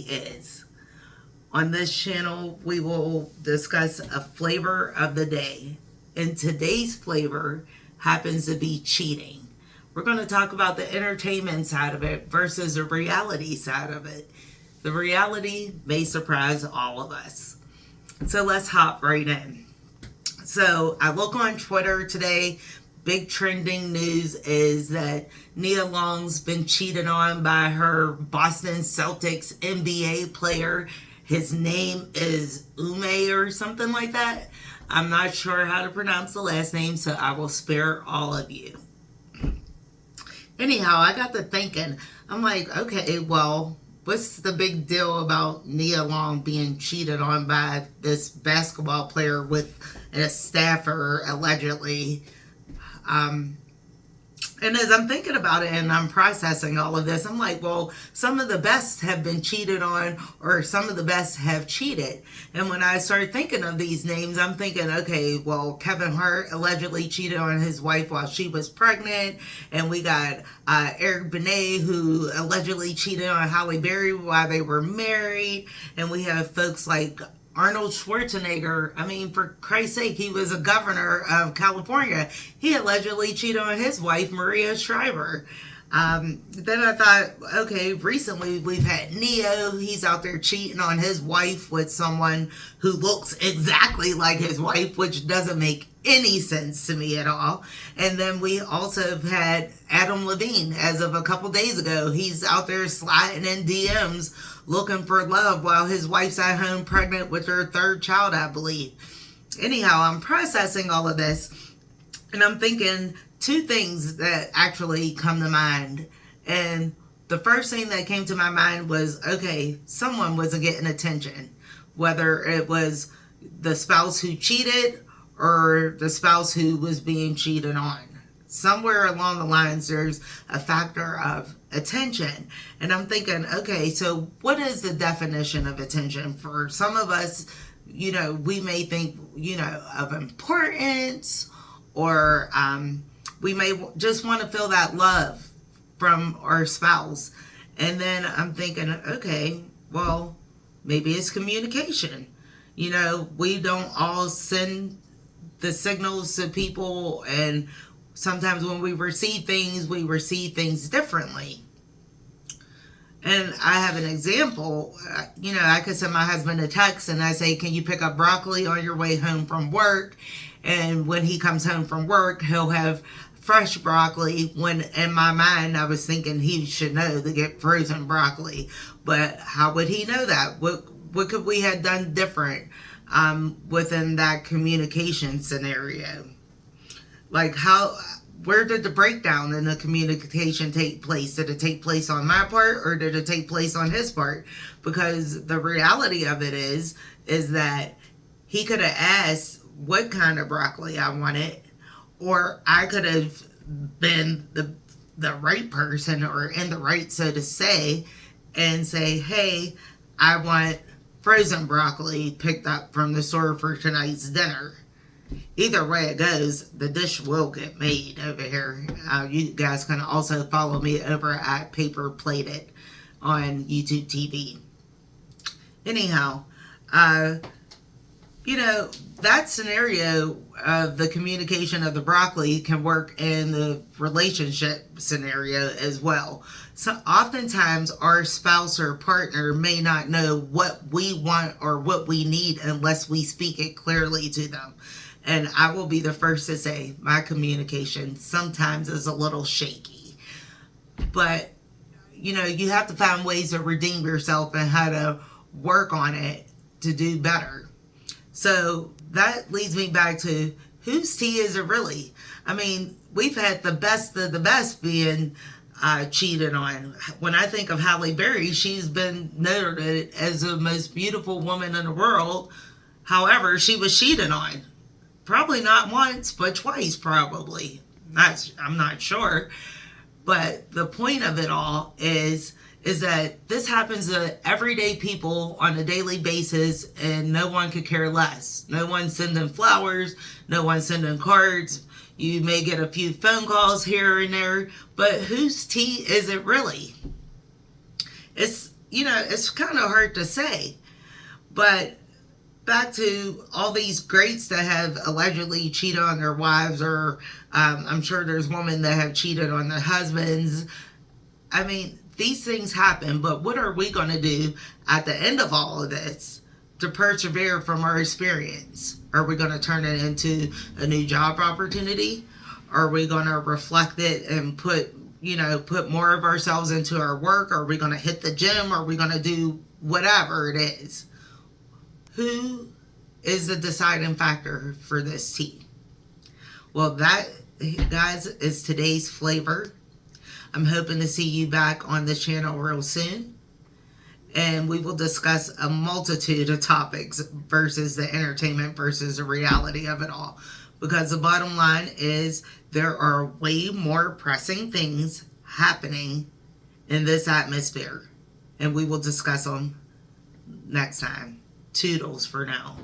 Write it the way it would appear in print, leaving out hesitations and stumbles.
is. On this channel, we will discuss a flavor of the day. And today's flavor happens to be cheating. We're going to talk about the entertainment side of it versus the reality side of it. The reality may surprise all of us. So let's hop right in. So I look on Twitter today. Big trending news is that Nia Long's been cheated on by her Boston Celtics NBA player. His name is Ume or something like that. I'm not sure how to pronounce the last name, so I will spare all of you. Anyhow, I got to thinking, I'm like, okay, well, what's the big deal about Nia Long being cheated on by this basketball player with a staffer, allegedly? And as I'm thinking about it and I'm processing all of this, I'm like, well, some of the best have been cheated on, or some of the best have cheated. And when I started thinking of these names, I'm thinking, okay, well, Kevin Hart allegedly cheated on his wife while she was pregnant. And we got Eric Benet, who allegedly cheated on Halle Berry while they were married. And we have folks like Arnold Schwarzenegger. I mean, for Christ's sake, he was a governor of California. He allegedly cheated on his wife, Maria Shriver. Then I thought, okay, recently we've had Neo. He's out there cheating on his wife with someone who looks exactly like his wife, which doesn't make any sense to me at all. And then we also have had Adam Levine as of a couple days ago. He's out there sliding in DMs looking for love while his wife's at home pregnant with her third child, I believe. Anyhow, I'm processing all of this and I'm thinking two things that actually come to mind. And the first thing that came to my mind was, okay, someone wasn't getting attention, whether it was the spouse who cheated or the spouse who was being cheated on. Somewhere along the lines, there's a factor of attention. And I'm thinking, okay, so what is the definition of attention? For some of us, you know, we may think, you know, of importance, or we may just want to feel that love from our spouse. And then I'm thinking, okay, well, maybe it's communication. You know, we don't all send the signals to people, and sometimes when we receive things differently. And I have an example. You know, I could send my husband a text and I say, can you pick up broccoli on your way home from work? And when he comes home from work, he'll have fresh broccoli, when in my mind I was thinking he should know to get frozen broccoli. But how would he know that? What could we have done different within that communication scenario? Like, where did the breakdown in the communication take place? Did it take place on my part, or did it take place on his part? Because the reality of it is that he could have asked what kind of broccoli I wanted, or I could have been the right person, or in the right, so to say, and say, hey, I want frozen broccoli picked up from the store for tonight's dinner. Either way it goes, the dish will get made over here. You guys can also follow me over at Paper Plated on YouTube TV. Anyhow, you know, that scenario of the communication of the broccoli can work in the relationship scenario as well. So oftentimes our spouse or partner may not know what we want or what we need unless we speak it clearly to them. And I will be the first to say my communication sometimes is a little shaky. But, you know, you have to find ways to redeem yourself and how to work on it to do better. So that leads me back to, whose tea is it really? I mean, we've had the best of the best being cheated on. When I think of Halle Berry, she's been noted as the most beautiful woman in the world. However, she was cheated on. Probably not once, but twice probably. I'm not sure. But the point of it all is that this happens to everyday people on a daily basis, and no one could care less. No one's sending flowers, no one's sending cards. You may get a few phone calls here and there, but whose tea is it really? It's it's kind of hard to say. But back to all these greats that have allegedly cheated on their wives, or I'm sure there's women that have cheated on their husbands. I mean, these things happen, but what are we going to do at the end of all of this to persevere from our experience? Are we going to turn it into a new job opportunity? Are we going to reflect it and put more of ourselves into our work? Are we going to hit the gym? Are we going to do whatever it is? Who is the deciding factor for this tea? Well, that, guys, is today's flavor. I'm hoping to see you back on the channel real soon. And we will discuss a multitude of topics versus the entertainment versus the reality of it all. Because the bottom line is there are way more pressing things happening in this atmosphere. And we will discuss them next time. Toodles for now.